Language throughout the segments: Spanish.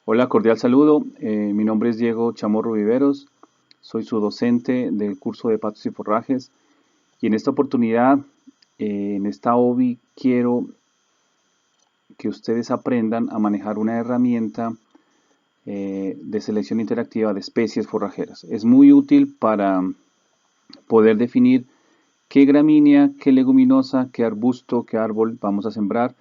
Hola, cordial saludo. Mi nombre es Diego Chamorro Viveros. Soy su docente del curso de Pastos y Forrajes. Y en esta oportunidad, en esta OBI, quiero que ustedes aprendan a manejar una herramienta de selección interactiva de especies forrajeras. Es muy útil para poder definir qué gramínea, qué leguminosa, qué arbusto, qué árbol vamos a sembrar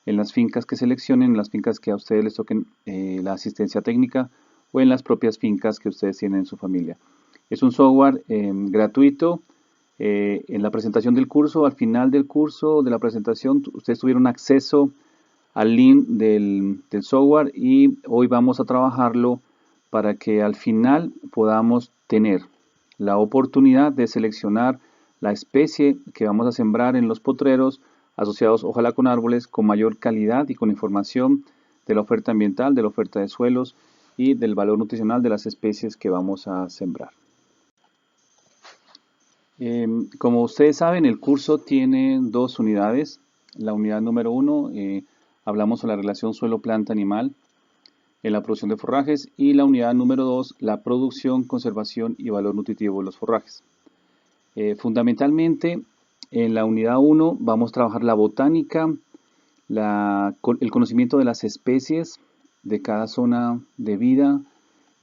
en las fincas que seleccionen, en las fincas que a ustedes les toquen la asistencia técnica o en las propias fincas que ustedes tienen en su familia. Es un software gratuito. En la presentación del curso, al final del curso, de la presentación, ustedes tuvieron acceso al link del software y hoy vamos a trabajarlo para que al final podamos tener la oportunidad de seleccionar la especie que vamos a sembrar en los potreros asociados ojalá con árboles con mayor calidad y con información de la oferta ambiental, de la oferta de suelos y del valor nutricional de las especies que vamos a sembrar. Como ustedes saben, el curso tiene dos unidades. La unidad número 1, hablamos sobre la relación suelo-planta-animal en la producción de forrajes, y la unidad número 2, la producción, conservación y valor nutritivo de los forrajes. Fundamentalmente, en la unidad 1 vamos a trabajar la botánica, el conocimiento de las especies de cada zona de vida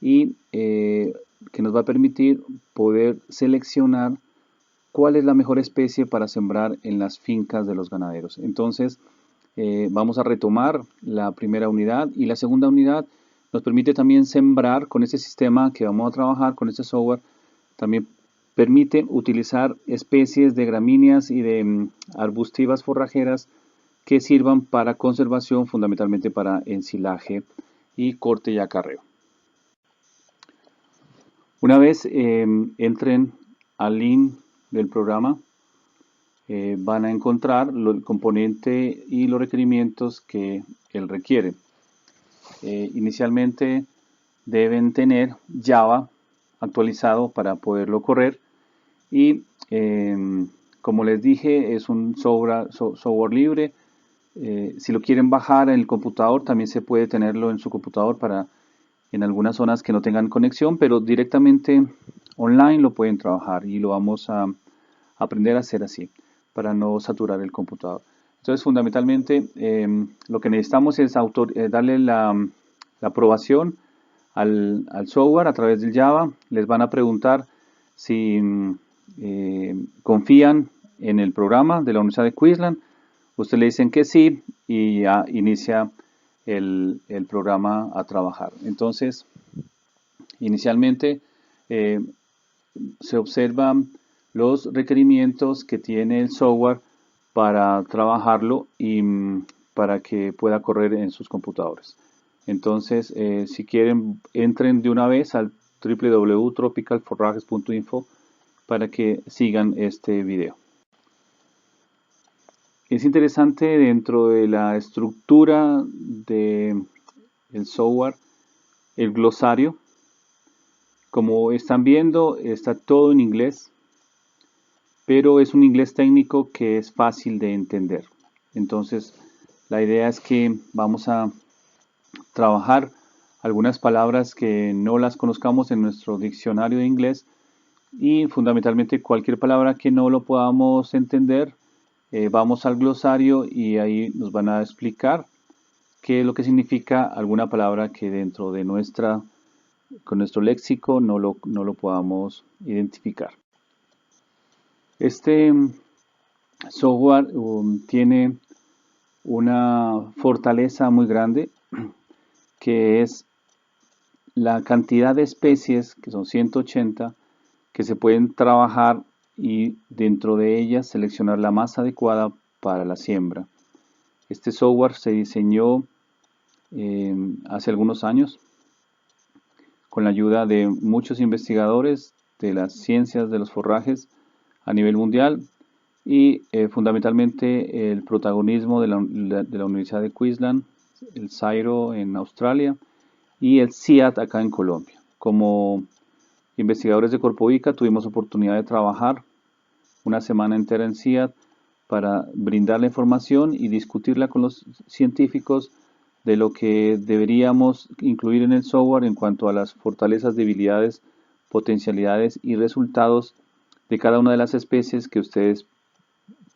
y que nos va a permitir poder seleccionar cuál es la mejor especie para sembrar en las fincas de los ganaderos. Entonces, vamos a retomar la primera unidad, y la segunda unidad nos permite también sembrar con este sistema que vamos a trabajar, con este software. También permite utilizar especies de gramíneas y de arbustivas forrajeras que sirvan para conservación, fundamentalmente para ensilaje y corte y acarreo. Una vez entren al link del programa, van a encontrar el componente y los requerimientos que él requiere. Inicialmente deben tener Java actualizado para poderlo correr, y como les dije, es un software libre. Si lo quieren bajar en el computador, también se puede tenerlo en su computador para en algunas zonas que no tengan conexión, pero directamente online lo pueden trabajar, y lo vamos a aprender a hacer así para no saturar el computador. Entonces, fundamentalmente, lo que necesitamos es darle la aprobación al software a través del Java. Les van a preguntar si confían en el programa de la Universidad de Queensland. Ustedes le dicen que sí y ya inicia el programa a trabajar. Entonces, inicialmente se observan los requerimientos que tiene el software para trabajarlo y para que pueda correr en sus computadores. Entonces, si quieren, entren de una vez al www.tropicalforrajes.info para que sigan este video. Es interesante dentro de la estructura del software el glosario. Como están viendo, está todo en inglés, pero es un inglés técnico que es fácil de entender. Entonces, la idea es que vamos a trabajar algunas palabras que no las conozcamos en nuestro diccionario de inglés, y fundamentalmente cualquier palabra que no lo podamos entender, vamos al glosario y ahí nos van a explicar qué es lo que significa alguna palabra que dentro de con nuestro léxico no lo podamos identificar. Este software tiene una fortaleza muy grande, que es la cantidad de especies, que son 180, que se pueden trabajar, y dentro de ellas seleccionar la más adecuada para la siembra. Este software se diseñó hace algunos años con la ayuda de muchos investigadores de las ciencias de los forrajes a nivel mundial, y fundamentalmente el protagonismo de la Universidad de Queensland, el CSIRO en Australia y el CIAT acá en Colombia. Como investigadores de Corpovica tuvimos oportunidad de trabajar una semana entera en CIAT para brindar la información y discutirla con los científicos de lo que deberíamos incluir en el software en cuanto a las fortalezas, debilidades, potencialidades y resultados de cada una de las especies que ustedes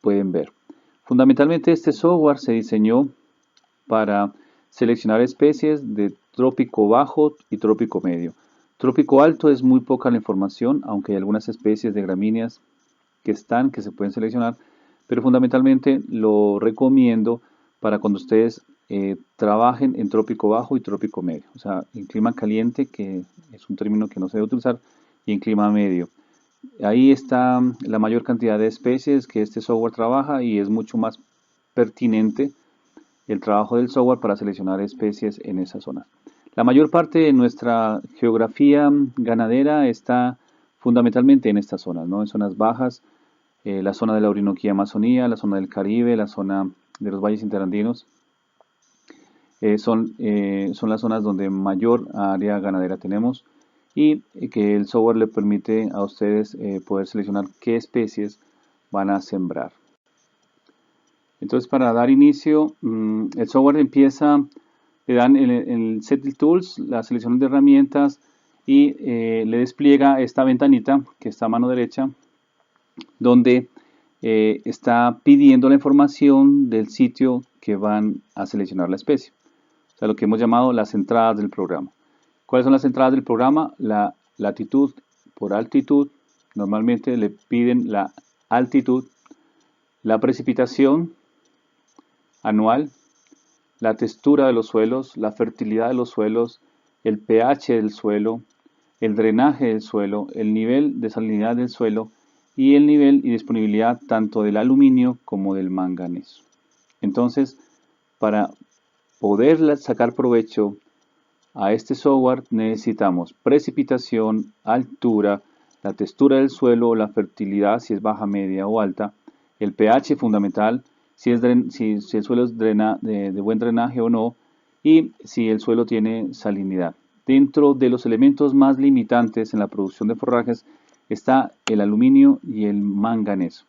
pueden ver. Fundamentalmente este software se diseñó para seleccionar especies de trópico bajo y trópico medio. Trópico alto es muy poca la información, aunque hay algunas especies de gramíneas que se pueden seleccionar, pero fundamentalmente lo recomiendo para cuando ustedes trabajen en trópico bajo y trópico medio, o sea, en clima caliente, que es un término que no se debe utilizar, y en clima medio. Ahí está la mayor cantidad de especies que este software trabaja y es mucho más pertinente el trabajo del software para seleccionar especies en esa zona. La mayor parte de nuestra geografía ganadera está fundamentalmente en estas zonas, ¿no? En zonas bajas, la zona de la Orinoquía Amazonía, la zona del Caribe, la zona de los valles interandinos. Son las zonas donde mayor área ganadera tenemos y que el software le permite a ustedes poder seleccionar qué especies van a sembrar. Entonces, para dar inicio, el software empieza, le dan el Set Tools, la selección de herramientas y le despliega esta ventanita que está a mano derecha, donde está pidiendo la información del sitio que van a seleccionar la especie. O sea, lo que hemos llamado las entradas del programa. ¿Cuáles son las entradas del programa? La latitud por altitud. Normalmente le piden la altitud, la precipitación anual, la textura de los suelos, la fertilidad de los suelos, el pH del suelo, el drenaje del suelo, el nivel de salinidad del suelo y el nivel y disponibilidad tanto del aluminio como del manganeso. Entonces, para poder sacar provecho a este software necesitamos precipitación, altura, la textura del suelo, la fertilidad si es baja, media o alta, el pH fundamental, si el suelo es de buen drenaje o no, y si el suelo tiene salinidad. Dentro de los elementos más limitantes en la producción de forrajes está el aluminio y el manganeso.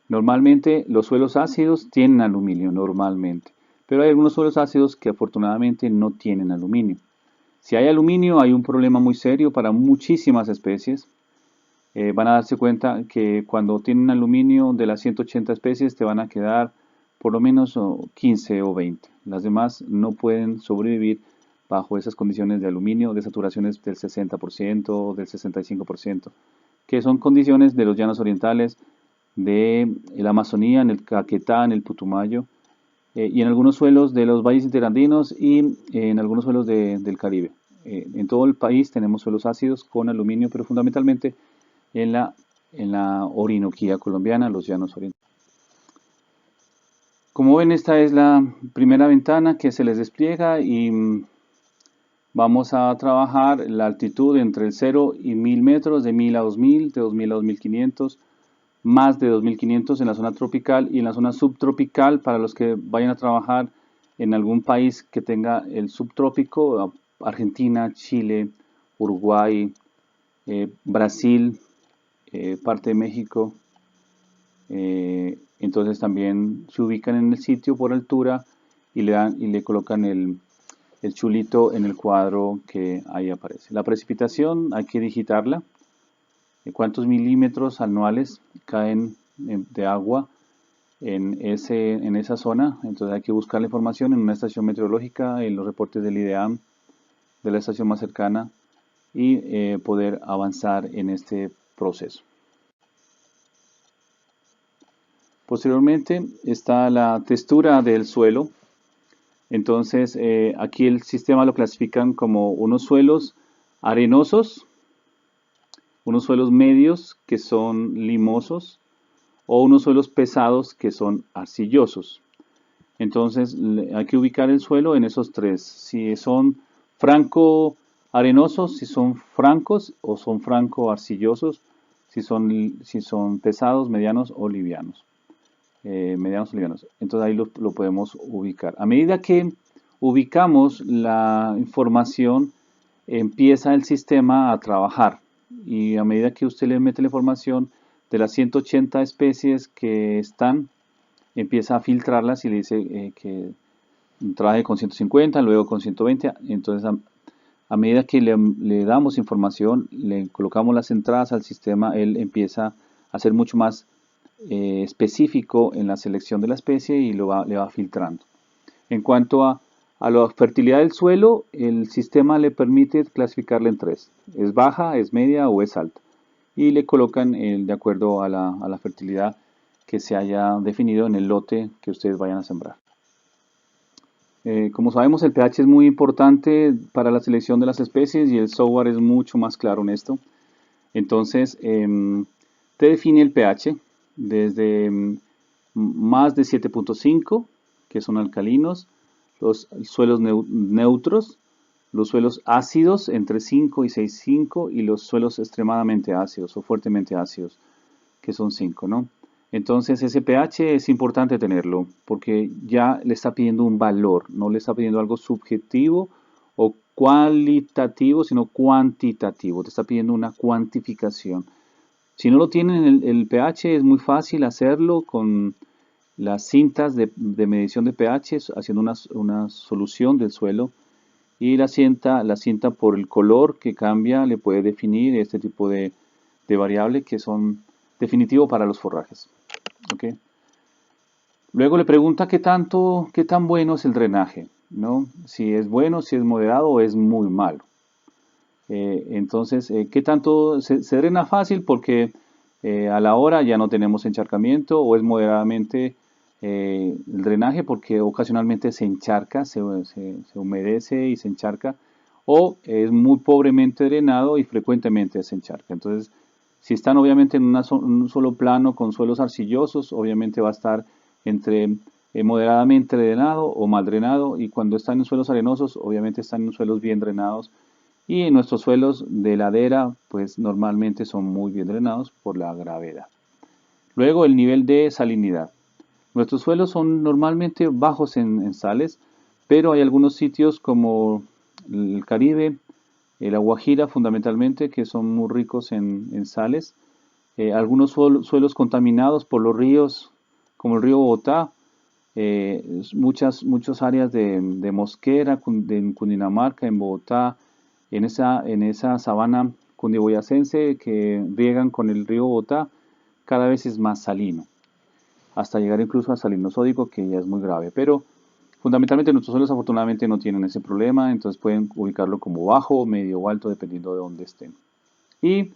Normalmente los suelos ácidos tienen aluminio, normalmente, pero hay algunos suelos ácidos que afortunadamente no tienen aluminio. Si hay aluminio hay un problema muy serio para muchísimas especies. Van a darse cuenta que cuando tienen aluminio de las 180 especies te van a quedar por lo menos 15 o 20. Las demás no pueden sobrevivir bajo esas condiciones de aluminio, de saturaciones del 60%, del 65%, que son condiciones de los llanos orientales, de la Amazonía, en el Caquetá, en el Putumayo, y en algunos suelos de los valles interandinos y en algunos suelos del Caribe. En todo el país tenemos suelos ácidos con aluminio, pero fundamentalmente en la Orinoquía colombiana, los llanos orientales. Como ven, esta es la primera ventana que se les despliega y vamos a trabajar la altitud entre el 0 y 1000 metros, de 1000 a 2000, de 2000 a 2500, más de 2500 en la zona tropical y en la zona subtropical para los que vayan a trabajar en algún país que tenga el subtrópico, Argentina, Chile, Uruguay, Brasil, parte de México. Entonces también se ubican en el sitio por altura y le colocan el chulito en el cuadro que ahí aparece. La precipitación hay que digitarla. ¿Cuántos milímetros anuales caen de agua en esa zona? Entonces hay que buscar la información en una estación meteorológica, en los reportes del IDEAM, de la estación más cercana, y poder avanzar en este proceso. Posteriormente está la textura del suelo. Entonces aquí el sistema lo clasifican como unos suelos arenosos, unos suelos medios que son limosos o unos suelos pesados que son arcillosos. Entonces hay que ubicar el suelo en esos tres. Si son franco arenosos, si son francos o son franco arcillosos, si son pesados, medianos o livianos. Medianos o livianos. Entonces ahí lo podemos ubicar. A medida que ubicamos la información, empieza el sistema a trabajar. Y a medida que usted le mete la información de las 180 especies que están, empieza a filtrarlas y le dice que trabaje con 150, luego con 120. Entonces a medida que le damos información, le colocamos las entradas al sistema, él empieza a ser mucho más específico en la selección de la especie y le va filtrando. En cuanto a la fertilidad del suelo, el sistema le permite clasificarla en tres: es baja, es media o es alta, y le colocan de acuerdo a la fertilidad que se haya definido en el lote que ustedes vayan a sembrar. Como sabemos, el pH es muy importante para la selección de las especies y el software es mucho más claro en esto. Entonces, te define el pH desde más de 7.5, que son alcalinos, los suelos neutros, los suelos ácidos entre 5 y 6,5 y los suelos extremadamente ácidos o fuertemente ácidos, que son 5, ¿no? Entonces ese pH es importante tenerlo porque ya le está pidiendo un valor, no le está pidiendo algo subjetivo o cualitativo, sino cuantitativo, te está pidiendo una cuantificación. Si no lo tienen el pH, es muy fácil hacerlo con las cintas de medición de pH, haciendo una solución del suelo, y la cinta por el color que cambia le puede definir este tipo de variable que son definitivo para los forrajes. ¿Okay? Luego le pregunta qué tan bueno es el drenaje, ¿no? Si es bueno, si es moderado o es muy malo. Entonces, ¿qué tanto se drena fácil? Porque a la hora ya no tenemos encharcamiento, o es moderadamente el drenaje porque ocasionalmente se encharca, se humedece y se encharca, o es muy pobremente drenado y frecuentemente se encharca. Entonces, si están obviamente en un solo plano con suelos arcillosos, obviamente va a estar entre moderadamente drenado o mal drenado, y cuando están en suelos arenosos, obviamente están en suelos bien drenados, y en nuestros suelos de ladera, pues normalmente son muy bien drenados por la gravedad. Luego el nivel de salinidad. Nuestros suelos son normalmente bajos en sales, pero hay algunos sitios como el Caribe, la Guajira fundamentalmente, que son muy ricos en sales. Algunos suelos contaminados por los ríos, como el río Bogotá, muchas áreas de Mosquera, en Cundinamarca, en Bogotá, en esa sabana cundiboyacense que riegan con el río Bogotá, cada vez es más salino, hasta llegar incluso a salino sódico, que ya es muy grave. Pero fundamentalmente nuestros suelos afortunadamente no tienen ese problema, entonces pueden ubicarlo como bajo, medio o alto dependiendo de dónde estén. Y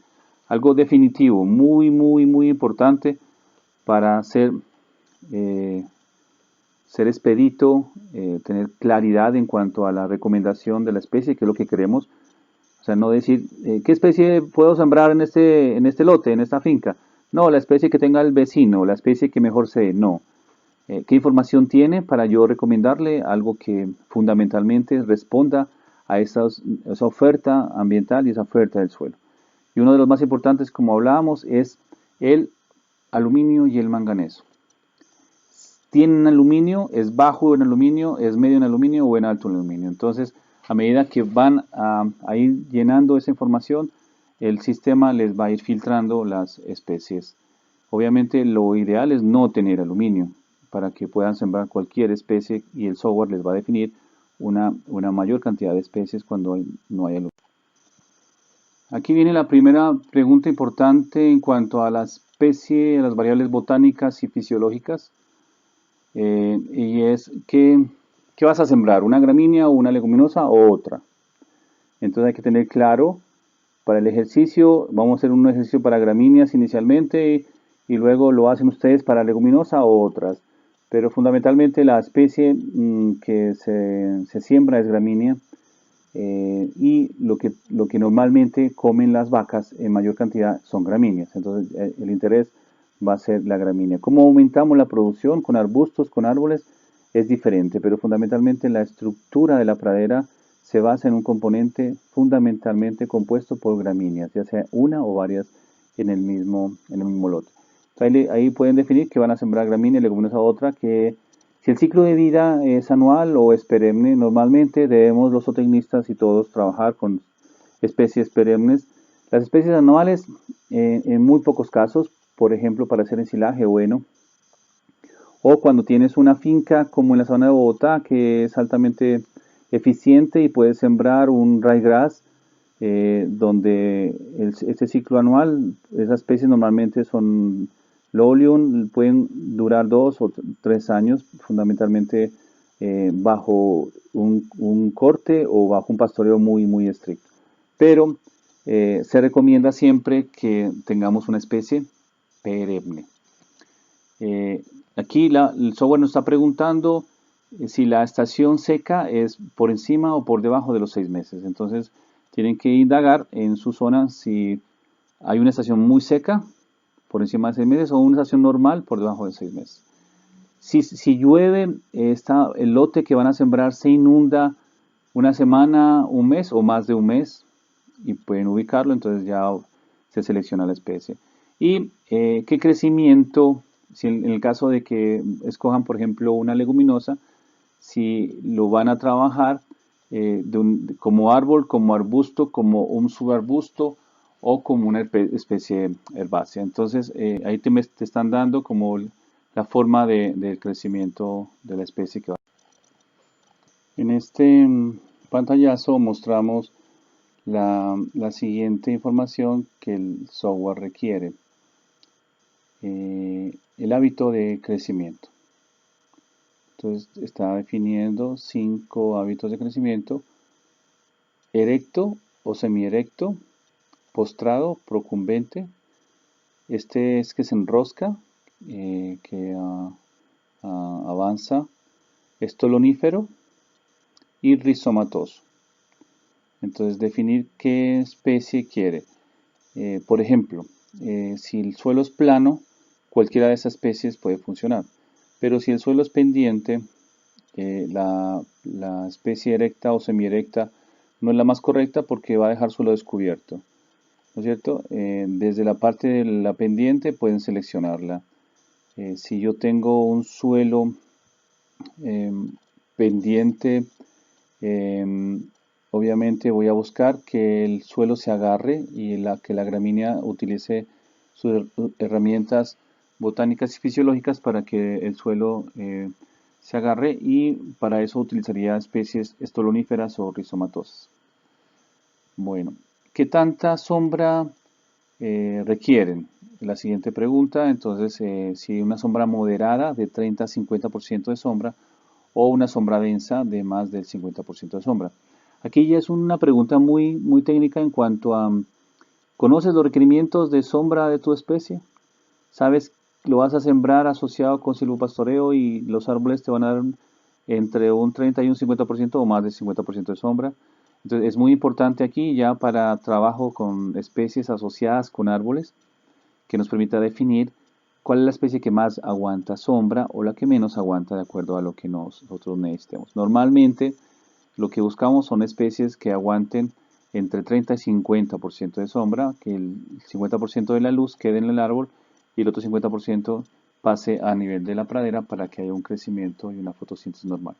algo definitivo, muy importante para ser expedito, tener claridad en cuanto a la recomendación de la especie, que es lo que queremos. O sea, no decir, ¿qué especie puedo sembrar en este lote, en esta finca? No, la especie que tenga el vecino, la especie que mejor se dé, no. ¿Qué información tiene para yo recomendarle algo que fundamentalmente responda a esa oferta ambiental y esa oferta del suelo? Y uno de los más importantes, como hablábamos, es el aluminio y el manganeso. ¿Tienen aluminio? ¿Es bajo en aluminio? ¿Es medio en aluminio o en alto en aluminio? Entonces, a medida que van a ir llenando esa información, el sistema les va a ir filtrando las especies. Obviamente lo ideal es no tener aluminio para que puedan sembrar cualquier especie, y el software les va a definir una mayor cantidad de especies cuando no hay aluminio. Aquí viene la primera pregunta importante en cuanto a la especie, a las variables botánicas y fisiológicas, y es ¿qué vas a sembrar? ¿Una gramínea o una leguminosa o otra? Entonces hay que tener claro, para el ejercicio vamos a hacer un ejercicio para gramíneas inicialmente, y luego lo hacen ustedes para leguminosa o otras, pero fundamentalmente la especie que se siembra es gramínea, y lo que normalmente comen las vacas en mayor cantidad son gramíneas. Entonces el interés va a ser la gramínea. ¿Cómo aumentamos la producción? Con arbustos, con árboles, es diferente, pero fundamentalmente la estructura de la pradera se basa en un componente fundamentalmente compuesto por gramíneas, ya sea una o varias en el mismo lote. Ahí pueden definir que van a sembrar gramínea y leguminosa otra, que si el ciclo de vida es anual o es perenne, normalmente debemos los zootecnistas y todos trabajar con especies perennes. Las especies anuales, en muy pocos casos, por ejemplo para hacer ensilaje o heno, O cuando tienes una finca como en la zona de Bogotá, que es altamente eficiente y puedes sembrar un ryegrass, donde este ciclo anual, esas especies normalmente son Lolium, pueden durar 2 o 3 años, fundamentalmente bajo un corte o bajo un pastoreo muy estricto. Pero se recomienda siempre que tengamos una especie perenne. Aquí el software nos está preguntando si la estación seca es por encima o por debajo de los 6 meses. Entonces tienen que indagar en su zona si hay una estación muy seca por encima de 6 meses o una estación normal por debajo de 6 meses. Si llueve, el lote que van a sembrar se inunda una semana, un mes o más de un mes y pueden ubicarlo, entonces ya se selecciona la especie. Y qué crecimiento, si en el caso de que escojan por ejemplo una leguminosa, si lo van a trabajar como árbol, como arbusto, como un subarbusto o como una especie herbácea. Entonces ahí te están dando como la forma del crecimiento de la especie que va. En este pantallazo mostramos la siguiente información que el software requiere. El hábito de crecimiento. Entonces está definiendo 5 hábitos de crecimiento: erecto o semierecto, postrado, procumbente, este es que se enrosca, que avanza, estolonífero y rizomatoso. Entonces definir qué especie quiere. Por ejemplo, si el suelo es plano, cualquiera de esas especies puede funcionar. Pero si el suelo es pendiente, la especie erecta o semierecta no es la más correcta porque va a dejar suelo descubierto. ¿No es cierto? Desde la parte de la pendiente pueden seleccionarla. Si yo tengo un suelo pendiente, obviamente voy a buscar que el suelo se agarre y que la gramínea utilice sus herramientas botánicas y fisiológicas para que el suelo se agarre, y para eso utilizaría especies estoloníferas o rizomatosas. Bueno, ¿qué tanta sombra requieren? La siguiente pregunta. Entonces, si una sombra moderada de 30 a 50% de sombra o una sombra densa de más del 50% de sombra. Aquí ya es una pregunta muy técnica en cuanto a, ¿conoces los requerimientos de sombra de tu especie? ¿Sabes lo vas a sembrar asociado con silvopastoreo y los árboles te van a dar entre un 30 y un 50% o más del 50% de sombra? Entonces es muy importante aquí ya para trabajo con especies asociadas con árboles que nos permita definir cuál es la especie que más aguanta sombra o la que menos aguanta de acuerdo a lo que nosotros necesitemos. Normalmente lo que buscamos son especies que aguanten entre 30 y 50% de sombra, que el 50% de la luz quede en el árbol y el otro 50% pase a nivel de la pradera para que haya un crecimiento y una fotosíntesis normal.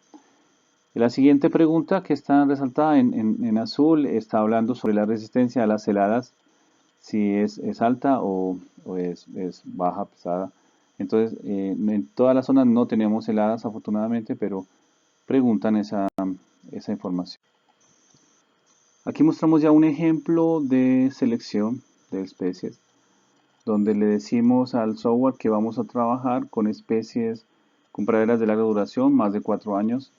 La siguiente pregunta, que está resaltada en azul, está hablando sobre la resistencia a las heladas, si es alta o es baja, pesada. Entonces, en todas las zonas no tenemos heladas afortunadamente, pero preguntan esa información. Aquí mostramos ya un ejemplo de selección de especies, donde le decimos al software que vamos a trabajar con especies con praderas de larga duración, más de 4 años,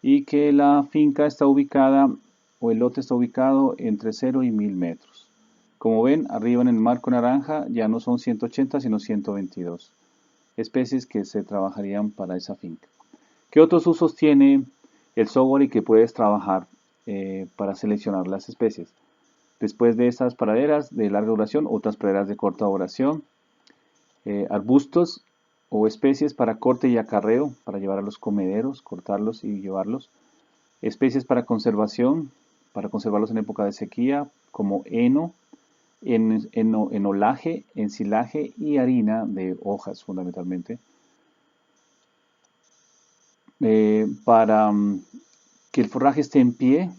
y que la finca está ubicada, o el lote está ubicado entre 0 y 1000 metros. Como ven, arriba en el marco naranja ya no son 180, sino 122 especies que se trabajarían para esa finca. ¿Qué otros usos tiene el software y que puedes trabajar para seleccionar las especies? Después de estas praderas de larga duración, otras praderas de corta duración, arbustos o especies para corte y acarreo, para llevar a los comederos, cortarlos y llevarlos, especies para conservarlos en época de sequía, como heno, enolaje, ensilaje y harina de hojas fundamentalmente. Para que el forraje esté en pie,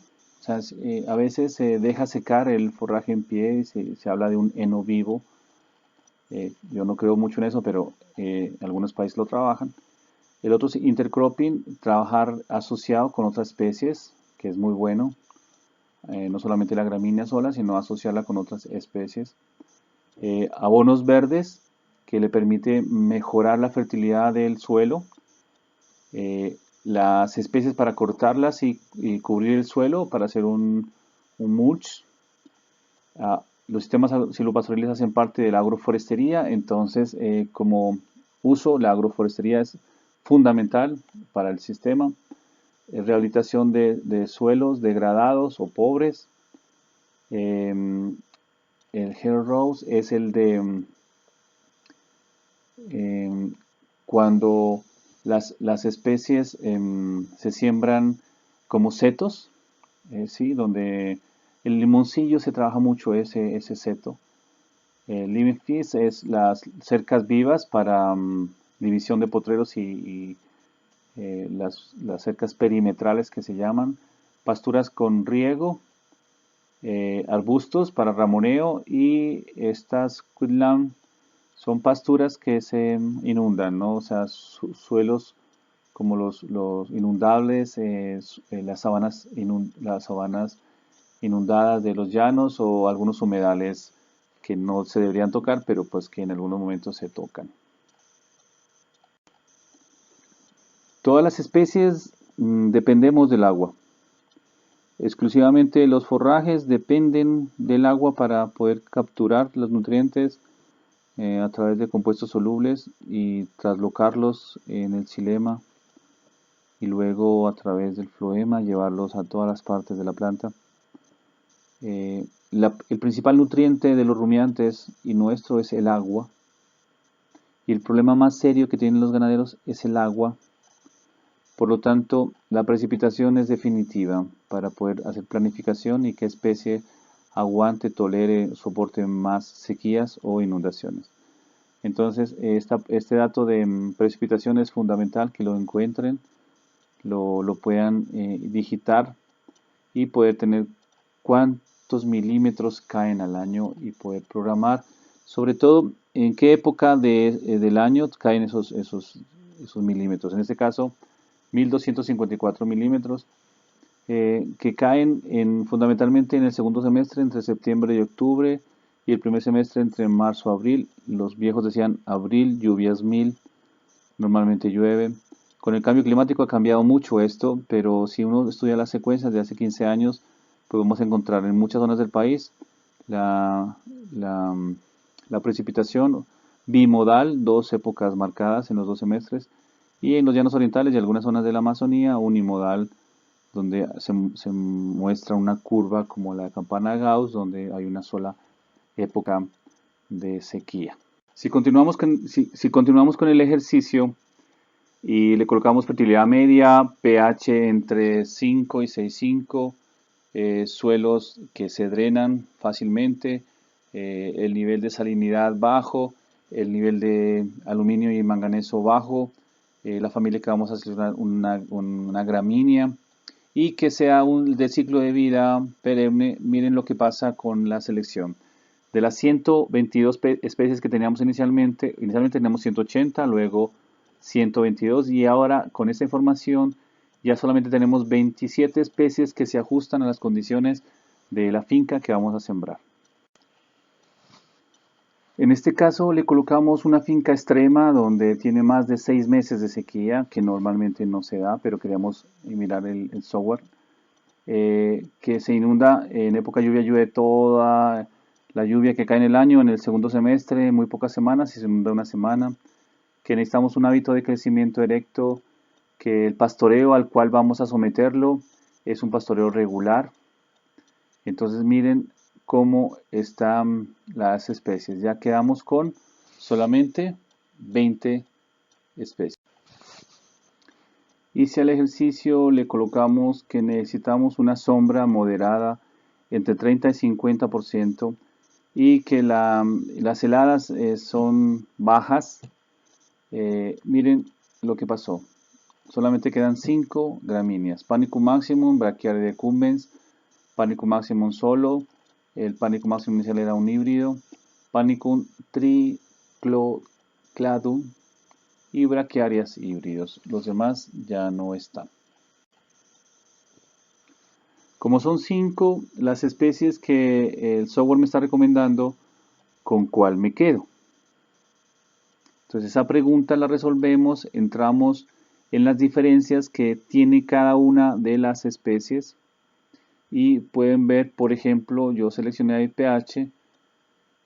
o sea, a veces se deja secar el forraje en pie, se habla de un heno vivo. Yo no creo mucho en eso, pero algunos países lo trabajan. El otro es intercropping, trabajar asociado con otras especies, que es muy bueno. No solamente la gramínea sola, sino asociarla con otras especies. Abonos verdes, que le permite mejorar la fertilidad del suelo. Las especies para cortarlas y cubrir el suelo para hacer un mulch. Los sistemas silvopastoriles hacen parte de la agroforestería, entonces como uso, la agroforestería es fundamental para el sistema. Rehabilitación de suelos degradados o pobres. El Hair Rose es el de cuando las especies se siembran como setos, ¿sí? Donde el limoncillo se trabaja mucho ese seto. Living Feast es las cercas vivas para división de potreros y las cercas perimetrales que se llaman. Pasturas con riego, arbustos para ramoneo y estas quitland son pasturas que se inundan, ¿no? O sea, suelos como los inundables, las sabanas inundadas de los llanos o algunos humedales que no se deberían tocar, pero pues que en algunos momentos se tocan. Todas las especies dependemos del agua. Exclusivamente los forrajes dependen del agua para poder capturar los nutrientes a través de compuestos solubles y traslocarlos en el xilema y luego a través del floema llevarlos a todas las partes de la planta. El principal nutriente de los rumiantes y nuestro es el agua, y el problema más serio que tienen los ganaderos es el agua. Por lo tanto, la precipitación es definitiva para poder hacer planificación y qué especie aguante, tolere, soporte más sequías o inundaciones. Entonces, este dato de precipitación es fundamental que lo encuentren, lo puedan digitar y poder tener cuántos milímetros caen al año y poder programar, sobre todo en qué época del año caen esos milímetros. En este caso, 1254 milímetros, que caen fundamentalmente en el segundo semestre entre septiembre y octubre y el primer semestre entre marzo y abril. Los viejos decían abril, lluvias 1000, normalmente llueve. Con el cambio climático ha cambiado mucho esto, pero si uno estudia las secuencias de hace 15 años, podemos encontrar en muchas zonas del país la precipitación bimodal, dos épocas marcadas en los dos semestres, y en los llanos orientales y algunas zonas de la Amazonía, unimodal, donde se muestra una curva como la campana de Gauss, donde hay una sola época de sequía. Si continuamos con el ejercicio y le colocamos fertilidad media, pH entre 5 y 6,5, suelos que se drenan fácilmente, el nivel de salinidad bajo, el nivel de aluminio y manganeso bajo, la familia que vamos a seleccionar una gramínea y que sea de ciclo de vida perenne. Miren lo que pasa con la selección. De las 122 especies que teníamos inicialmente teníamos 180, luego 122 y ahora con esta información ya solamente tenemos 27 especies que se ajustan a las condiciones de la finca que vamos a sembrar. En este caso le colocamos una finca extrema donde tiene más de 6 meses de sequía, que normalmente no se da, pero queríamos mirar el software. Que se inunda en época de lluvia, llueve toda la lluvia que cae en el año, en el segundo semestre, muy pocas semanas, y se inunda una semana. Que necesitamos un hábito de crecimiento erecto, que el pastoreo al cual vamos a someterlo es un pastoreo regular. Entonces miren cómo están las especies. Ya quedamos con solamente 20 especies. Y si al ejercicio le colocamos que necesitamos una sombra moderada entre 30 y 50% y que las heladas son bajas, miren lo que pasó. Solamente quedan 5 gramíneas. Panicum maximum, Brachiaria decumbens, Panicum maximum solo, el Panicum maximum inicial era un híbrido, Panicum triclocladum, y braquiarias híbridos. Los demás ya no están. Como son 5 las especies que el software me está recomendando, ¿con cuál me quedo? Entonces esa pregunta la resolvemos, entramos en las diferencias que tiene cada una de las especies y pueden ver, por ejemplo, yo seleccioné IPH,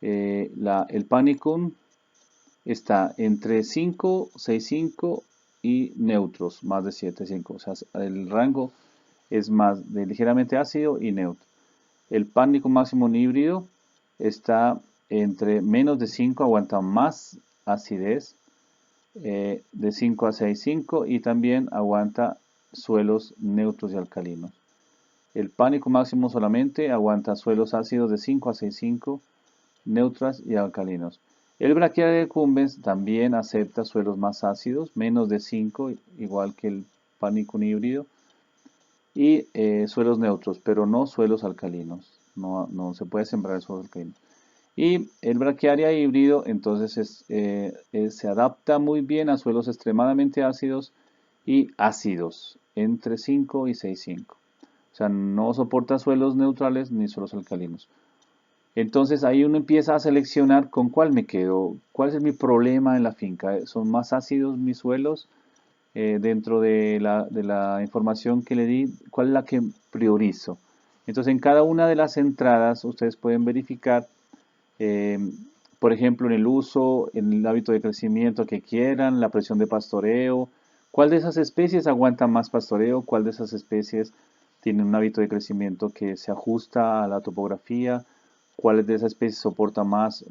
el Panicum está entre 5, 6,5 y neutros, más de 7,5. O sea, el rango es más de ligeramente ácido y neutro. El Panicum Maximum híbrido está entre menos de 5, aguanta más acidez, de 5 a 6,5 y también aguanta suelos neutros y alcalinos. El Pánico Máximo solamente aguanta suelos ácidos de 5 a 6,5, neutras y alcalinos. El Brachiaria decumbens también acepta suelos más ácidos, menos de 5, igual que el Pánico híbrido, y suelos neutros, pero no suelos alcalinos. No se puede sembrar suelos alcalinos. Y el Brachiaria híbrido entonces se adapta muy bien a suelos extremadamente ácidos y ácidos, entre 5 y 6,5. O sea, no soporta suelos neutrales ni suelos alcalinos. Entonces ahí uno empieza a seleccionar con cuál me quedo, cuál es mi problema en la finca. ¿Son más ácidos mis suelos? Dentro de la información que le di, cuál es la que priorizo. Entonces en cada una de las entradas ustedes pueden verificar, eh, por ejemplo, en el uso, en el hábito de crecimiento que quieran, la presión de pastoreo, cuál de esas especies aguanta más pastoreo, cuál de esas especies tiene un hábito de crecimiento que se ajusta a la topografía, cuál de esas especies soporta más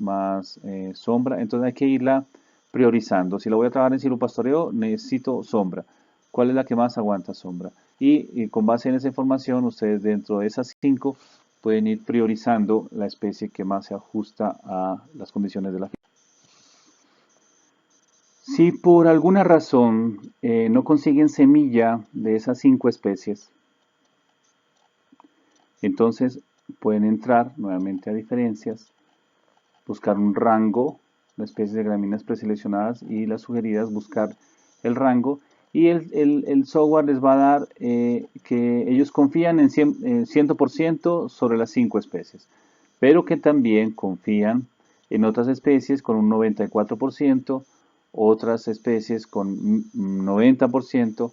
sombra. Entonces hay que irla priorizando. Si la voy a trabajar en silvopastoreo, necesito sombra. ¿Cuál es la que más aguanta sombra? Y con base en esa información, ustedes dentro de esas 5 pueden ir priorizando la especie que más se ajusta a las condiciones de la finca. Si por alguna razón no consiguen semilla de esas 5 especies, entonces pueden entrar nuevamente a diferencias, buscar un rango de especies de gramíneas preseleccionadas y las sugeridas, buscar el rango, y el software les va a dar que ellos confían en 100% sobre las 5 especies, pero que también confían en otras especies con un 94%, otras especies con 90%,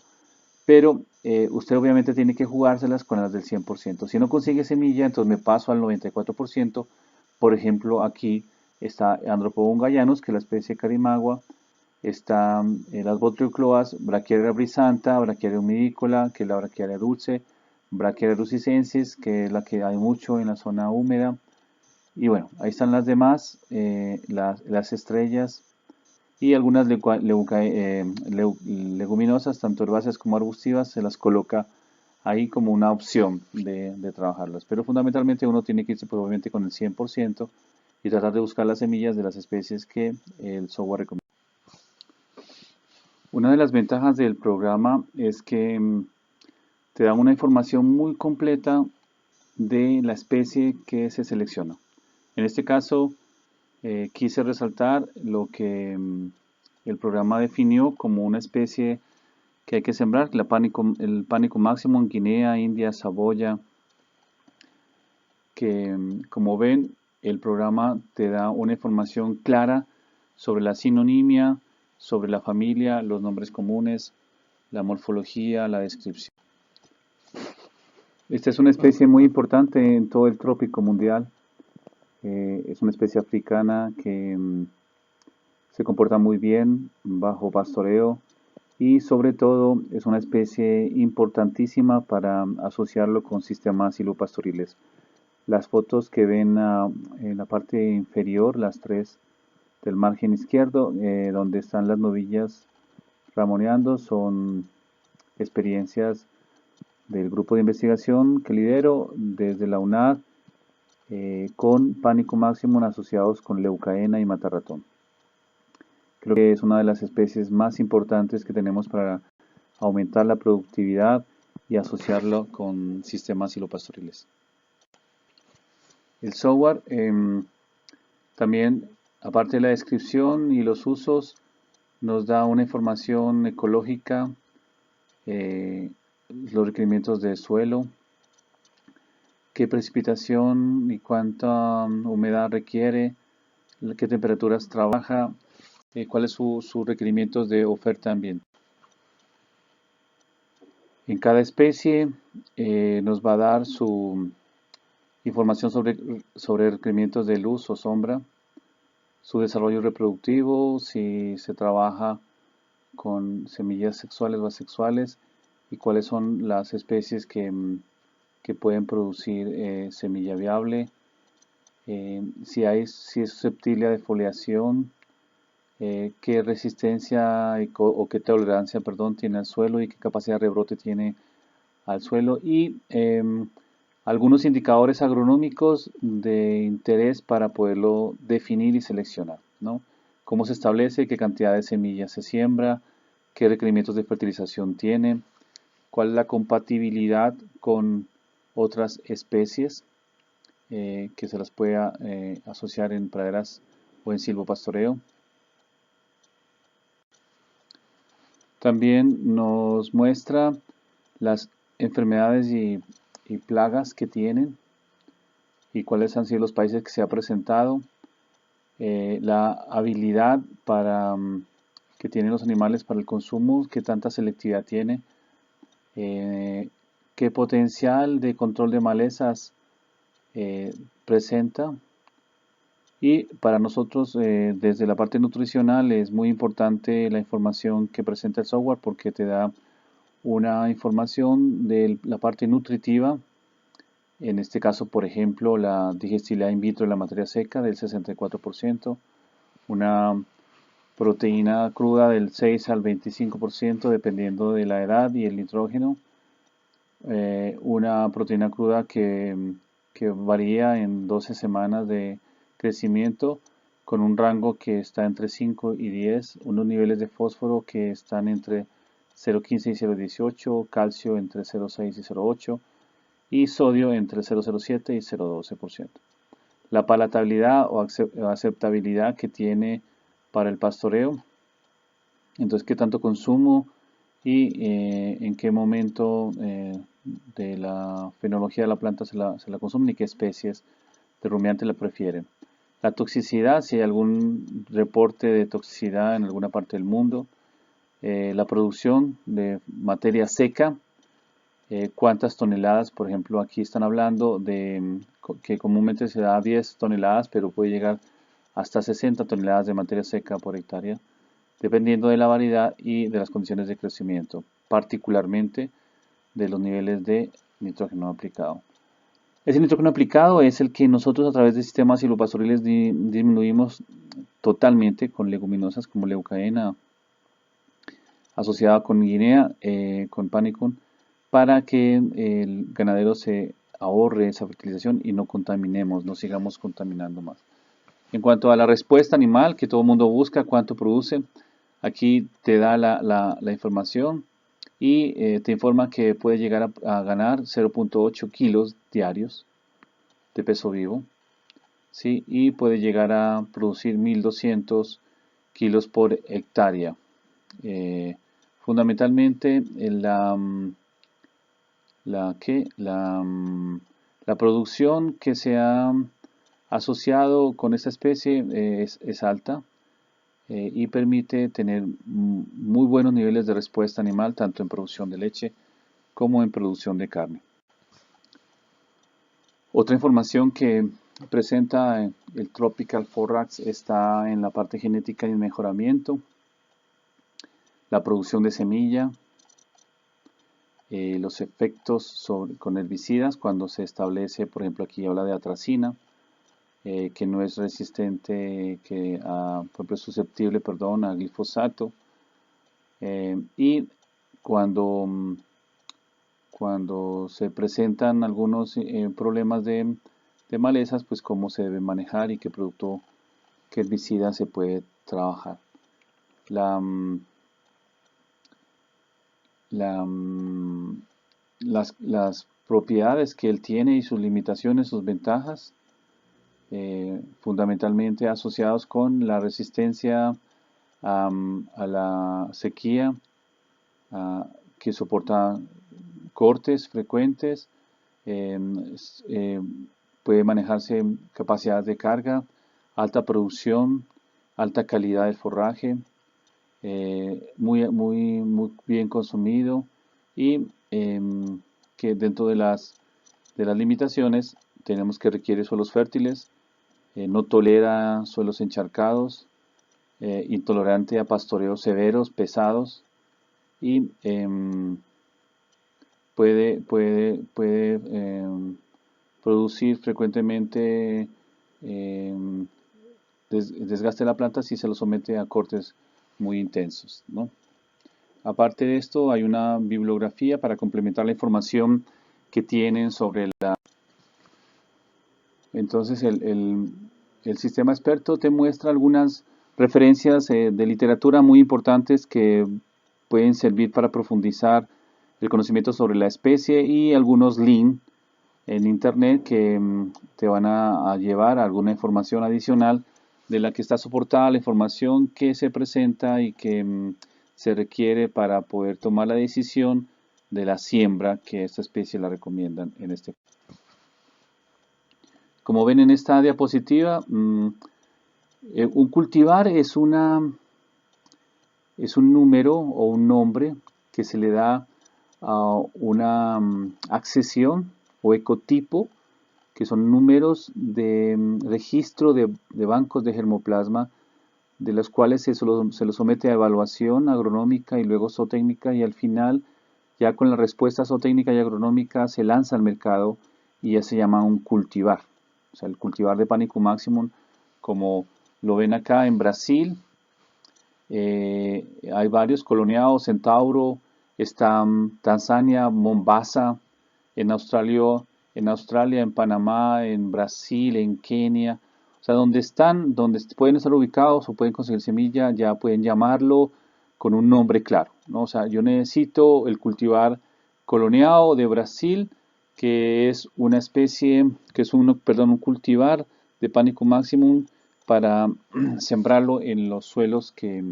pero usted obviamente tiene que jugárselas con las del 100%. Si no consigue semilla, entonces me paso al 94%. Por ejemplo, aquí está Andropodon gayanus, que es la especie carimagua. Está las botriocloas, Brachiaria brisanta, Brachiaria humidícola, que es la Brachiaria dulce, Brachiaria rusicensis, que es la que hay mucho en la zona húmeda. Y bueno, ahí están las demás, las estrellas y algunas leguminosas, tanto herbáceas como arbustivas, se las coloca ahí como una opción de trabajarlas. Pero fundamentalmente uno tiene que irse probablemente con el 100% y tratar de buscar las semillas de las especies que el software recomienda. Una de las ventajas del programa es que te da una información muy completa de la especie que se selecciona. En este caso, quise resaltar lo que el programa definió como una especie que hay que sembrar, el pánico máximo en Guinea, India, Saboya, que como ven, el programa te da una información clara sobre la sinonimia, sobre la familia, los nombres comunes, la morfología, la descripción. Esta es una especie muy importante en todo el trópico mundial. Es una especie africana que se comporta muy bien bajo pastoreo y sobre todo es una especie importantísima para asociarlo con sistemas silvopastoriles. Las fotos que ven en la parte inferior, las tres del margen izquierdo, donde están las novillas ramoneando, son experiencias del grupo de investigación que lidero desde la UNAD con pánico máximo asociados con leucaena y matarratón. Creo que es una de las especies más importantes que tenemos para aumentar la productividad y asociarlo con sistemas silvopastoriles. El software también, aparte de la descripción y los usos, Nos da una información ecológica, eh, los requerimientos de suelo, qué precipitación y cuánta humedad requiere, qué temperaturas trabaja, cuáles son sus requerimientos de oferta ambiental. En cada especie nos va a dar su información sobre requerimientos de luz o sombra, su desarrollo reproductivo, si se trabaja con semillas sexuales o asexuales y cuáles son las especies que pueden producir semilla viable, si es susceptible a defoliación, qué resistencia o qué tolerancia, perdón, tiene al suelo y qué capacidad de rebrote tiene al suelo y algunos indicadores agronómicos de interés para poderlo definir y seleccionar, ¿no? Cómo se establece, qué cantidad de semillas se siembra, qué requerimientos de fertilización tiene, cuál es la compatibilidad con otras especies que se las pueda asociar en praderas o en silvopastoreo. También nos muestra las enfermedades y plagas que tienen y cuáles han sido los países que se ha presentado, la habilidad que tienen los animales para el consumo, qué tanta selectividad tiene, qué potencial de control de malezas presenta. Y para nosotros, desde la parte nutricional, es muy importante la información que presenta el software porque te da una información de la parte nutritiva. En este caso, por ejemplo, la digestibilidad in vitro de la materia seca del 64%, una proteína cruda del 6 al 25% dependiendo de la edad y el nitrógeno, una proteína cruda que varía en 12 semanas de crecimiento con un rango que está entre 5 y 10, unos niveles de fósforo que están entre 0,15 y 0,18, calcio entre 0,6 y 0,8 y sodio entre 0,07 y 0,12%. La palatabilidad o aceptabilidad que tiene para el pastoreo, entonces qué tanto consumo y en qué momento de la fenología de la planta se la consumen y qué especies de rumiante la prefieren. La toxicidad, si hay algún reporte de toxicidad en alguna parte del mundo. La producción de materia seca, cuántas toneladas, por ejemplo, aquí están hablando de que comúnmente se da 10 toneladas, pero puede llegar hasta 60 toneladas de materia seca por hectárea, dependiendo de la variedad y de las condiciones de crecimiento, particularmente de los niveles de nitrógeno aplicado. Ese nitrógeno aplicado es el que nosotros a través de sistemas silvopastoriles disminuimos totalmente con leguminosas como leucaena asociada con guinea, con panicum, para que el ganadero se ahorre esa fertilización y no contaminemos, no sigamos contaminando más. En cuanto a la respuesta animal que todo el mundo busca, cuánto produce, aquí te da la información y te informa que puede llegar a ganar 0,8 kilos diarios de peso vivo, ¿sí? Y puede llegar a producir 1.200 kilos por hectárea. Fundamentalmente la producción que se ha asociado con esta especie es alta y permite tener muy buenos niveles de respuesta animal tanto en producción de leche como en producción de carne. Otra información que presenta el Tropical Forrax está en la parte genética y mejoramiento, la producción de semilla, los efectos con herbicidas cuando se establece, por ejemplo aquí habla de atracina, que no es resistente, por ejemplo es susceptible, perdón, a glifosato, y cuando se presentan algunos problemas de malezas, pues cómo se debe manejar y qué producto, qué herbicida se puede trabajar. Las propiedades que él tiene y sus limitaciones, sus ventajas, fundamentalmente asociados con la resistencia a la sequía, que soporta cortes frecuentes, puede manejarse capacidad de carga, alta producción, alta calidad del forraje, muy bien consumido y que dentro de las limitaciones tenemos que requiere suelos fértiles, no tolera suelos encharcados, intolerante a pastoreos severos, pesados y puede producir frecuentemente desgaste de la planta si se lo somete a cortes muy intensos, ¿no? Aparte de esto, hay una bibliografía para complementar la información que tienen sobre la... Entonces, el sistema experto te muestra algunas referencias de literatura muy importantes que pueden servir para profundizar el conocimiento sobre la especie y algunos links en internet que te van a llevar a alguna información adicional de la que está soportada la información que se presenta y que se requiere para poder tomar la decisión de la siembra que esta especie la recomiendan en este. Como ven en esta diapositiva, un cultivar es un número o un nombre que se le da a una accesión o ecotipo, que son números de registro de bancos de germoplasma, de los cuales se los somete a evaluación agronómica y luego zootécnica, y al final, ya con la respuesta zootécnica y agronómica, se lanza al mercado y ya se llama un cultivar. O sea, el cultivar de Panicum maximum, como lo ven acá en Brasil, hay varios, Coloniao, Centauro, está Tanzania, Mombasa, en Australia, en Panamá, en Brasil, en Kenia. O sea, donde pueden estar ubicados o pueden conseguir semilla, ya pueden llamarlo con un nombre claro, ¿no? O sea, yo necesito el cultivar Coloniao de Brasil, que es una especie, que es un cultivar de Panicum maximum para sembrarlo en los suelos que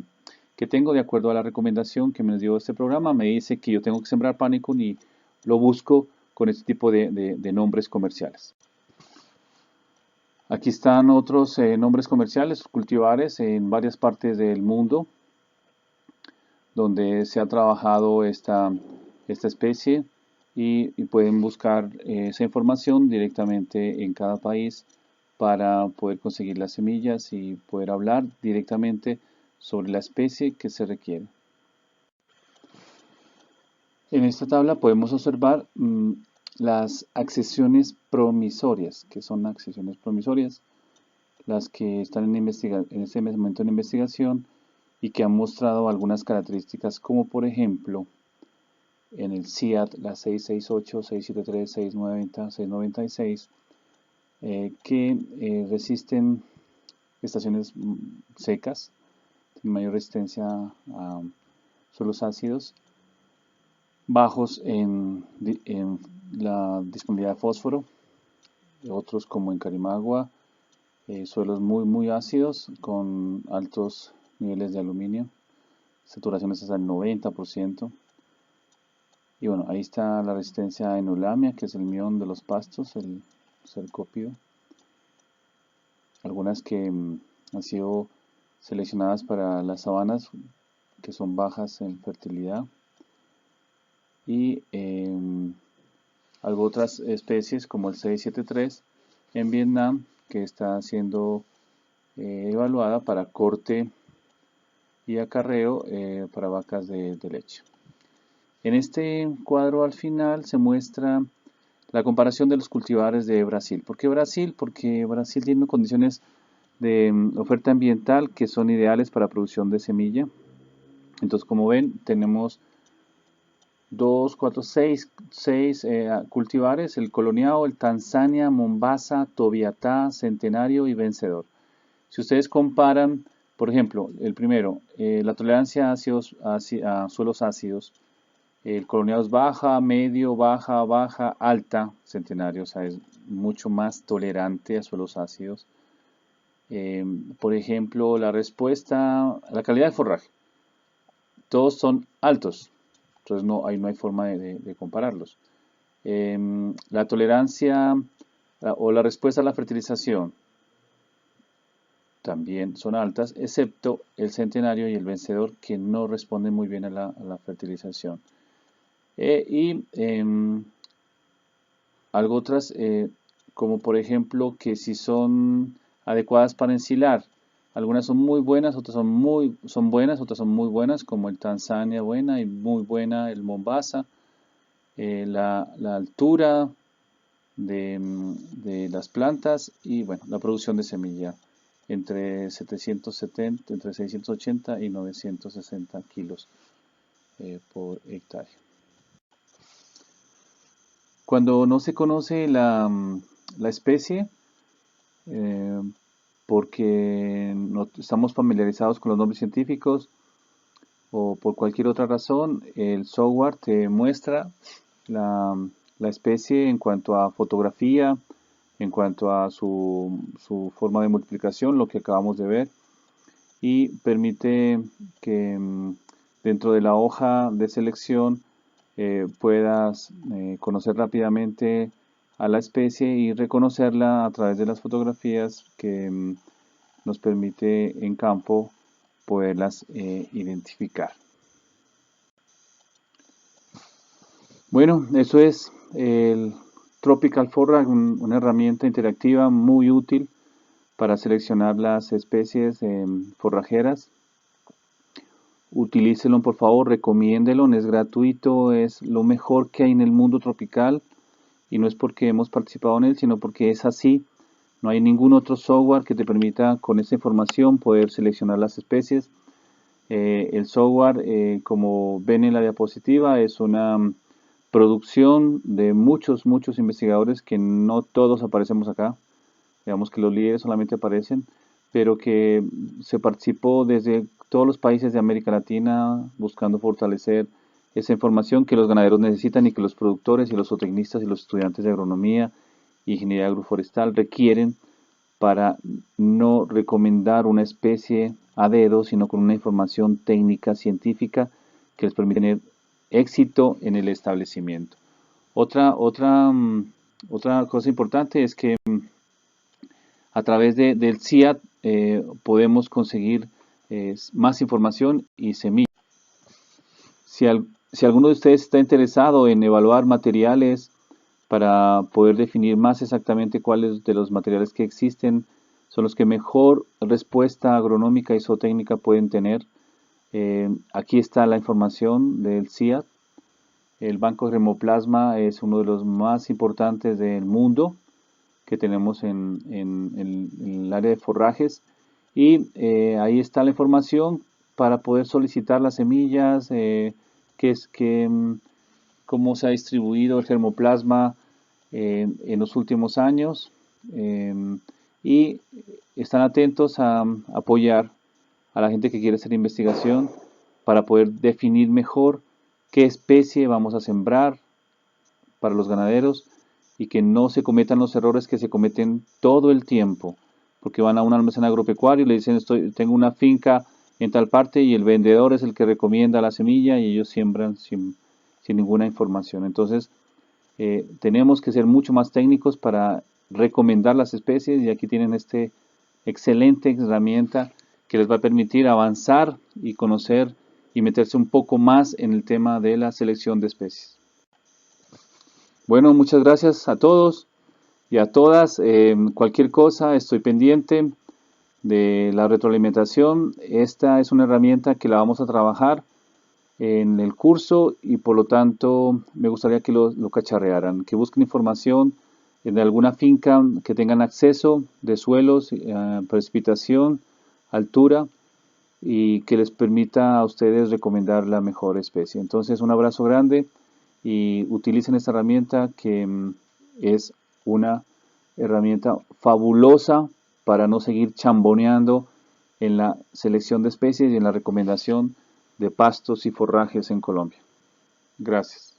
tengo de acuerdo a la recomendación que me dio este programa. Me dice que yo tengo que sembrar Panicum y lo busco con este tipo de nombres comerciales. Aquí están otros nombres comerciales, cultivares en varias partes del mundo donde se ha trabajado esta especie y pueden buscar esa información directamente en cada país para poder conseguir las semillas y poder hablar directamente sobre la especie que se requiere. En esta tabla podemos observar las accesiones promisorias, que son accesiones promisorias, las que están en este momento en investigación y que han mostrado algunas características, como por ejemplo en el CIAT, la 668, 673, 690, 696, que resisten estaciones secas, tienen mayor resistencia a suelos ácidos, bajos en la disponibilidad de fósforo, otros como en Carimagua, suelos muy ácidos con altos niveles de aluminio, saturaciones hasta el 90%. Y bueno, ahí está la resistencia a Enulamia, que es el mión de los pastos, el cercopio. Algunas que han sido seleccionadas para las sabanas, que son bajas en fertilidad. Y otras especies como el 673 en Vietnam, que está siendo evaluada para corte y acarreo para vacas de leche. En este cuadro al final se muestra la comparación de los cultivares de Brasil. ¿Por qué Brasil? Porque Brasil tiene condiciones de oferta ambiental que son ideales para producción de semilla. Entonces, como ven, tenemos 2, 4, 6 cultivares, el Coloniao, el Tanzania, Mombasa, Tobiatá, Centenario y Vencedor. Si ustedes comparan, por ejemplo, el primero, la tolerancia a suelos ácidos, el Coloniao es baja, medio, baja, alta, Centenario, o sea, es mucho más tolerante a suelos ácidos. Por ejemplo, la calidad del forraje, todos son altos, entonces ahí no hay forma de compararlos. La tolerancia o la respuesta a la fertilización también son altas, excepto el Centenario y el Vencedor, que no responden muy bien a la fertilización. Algo otras, como por ejemplo que si son adecuadas para ensilar, algunas son muy buenas, otras son buenas, otras son muy buenas, como el Tanzania buena y muy buena el Mombasa. La altura de las plantas y bueno, la producción de semilla entre 680 y 960 kilos por hectárea. Cuando no se conoce la especie, eh, porque no estamos familiarizados con los nombres científicos o por cualquier otra razón, el software te muestra la especie en cuanto a fotografía, en cuanto a su forma de multiplicación, lo que acabamos de ver, y permite que dentro de la hoja de selección puedas conocer rápidamente a la especie y reconocerla a través de las fotografías que nos permite en campo poderlas identificar. Bueno, eso es el Tropical Forrag, una herramienta interactiva muy útil para seleccionar las especies forrajeras. Utilícelo por favor, recomiéndelo, es gratuito, es lo mejor que hay en el mundo tropical y no es porque hemos participado en él, sino porque es así. No hay ningún otro software que te permita con esa información poder seleccionar las especies. El software, como ven en la diapositiva, es una producción de muchos investigadores que no todos aparecemos acá. Digamos que los líderes solamente aparecen, pero que se participó desde todos los países de América Latina buscando fortalecer esa información que los ganaderos necesitan y que los productores y los zootecnistas y los estudiantes de agronomía y ingeniería agroforestal requieren para no recomendar una especie a dedo, sino con una información técnica, científica, que les permite tener éxito en el establecimiento. Otra cosa importante es que a través del CIAT podemos conseguir más información y semillas. Si alguno de ustedes está interesado en evaluar materiales para poder definir más exactamente cuáles de los materiales que existen son los que mejor respuesta agronómica y zootécnica pueden tener, aquí está la información del CIAT. El banco de germoplasma es uno de los más importantes del mundo que tenemos en el área de forrajes y ahí está la información para poder solicitar las semillas, cómo se ha distribuido el germoplasma en los últimos años y están atentos a apoyar a la gente que quiere hacer investigación para poder definir mejor qué especie vamos a sembrar para los ganaderos y que no se cometan los errores que se cometen todo el tiempo, porque van a un almacén agropecuario y le dicen tengo una finca en tal parte y el vendedor es el que recomienda la semilla y ellos siembran sin ninguna información. Entonces tenemos que ser mucho más técnicos para recomendar las especies y aquí tienen este excelente herramienta que les va a permitir avanzar y conocer y meterse un poco más en el tema de la selección de especies. Bueno, muchas gracias a todos y a todas. Cualquier cosa, estoy pendiente de la retroalimentación. Esta es una herramienta que la vamos a trabajar en el curso y por lo tanto me gustaría que lo cacharrearan, que busquen información de alguna finca que tengan acceso de suelos, precipitación, altura y que les permita a ustedes recomendar la mejor especie. Entonces un abrazo grande y utilicen esta herramienta que es una herramienta fabulosa para no seguir chamboneando en la selección de especies y en la recomendación de pastos y forrajes en Colombia. Gracias.